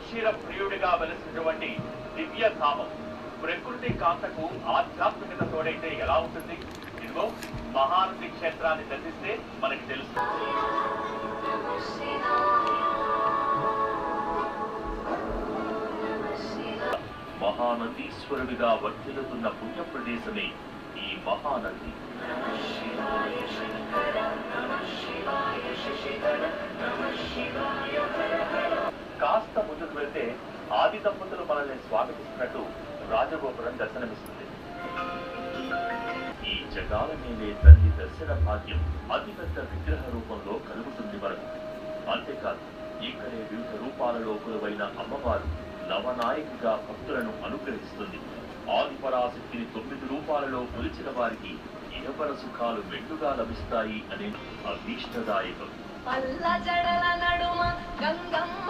సుక్షీర ప్రియుడిగా వెలిసినటువంటి దివ్య ధామం. ప్రకృతి కాంతకు ఆధ్యాత్మికత తోడైతే ఎలా ఉంటుంది? ఇదిగో మహానది క్షేత్రాన్ని దర్శిస్తే మనకి తెలుస్తుంది. మహానదీశ్వరుడిగా వర్ధిల్లుతున్న పుణ్య ప్రదేశమే ఈ మహానది. కాస్త ముందుకు వెళ్తే ఆది దంపతులు మనల్ని స్వాగతిస్తున్నట్టు రాజగోపురం దర్శనమిస్తుంది. ఈ జగాల మీదే తల్లి దర్శన భాగ్యం అతిపెద్ద విగ్రహ రూపంలో కలుగుతుంది మనకు. అంతేకాదు, ఇక్కడే వివిధ రూపాలలో కొలువైన అమ్మవారు నవనాయకిగా భక్తులను అనుగ్రహిస్తుంది. ఆదిపరాశక్తిని 9 రూపాలలో కొలిచిన వారికి ఇహపర సుఖాలు మెండుగా లభిస్తాయి అనే అభీష్టదాయకం. పల్ల జడల నడుమ గంగమ్మ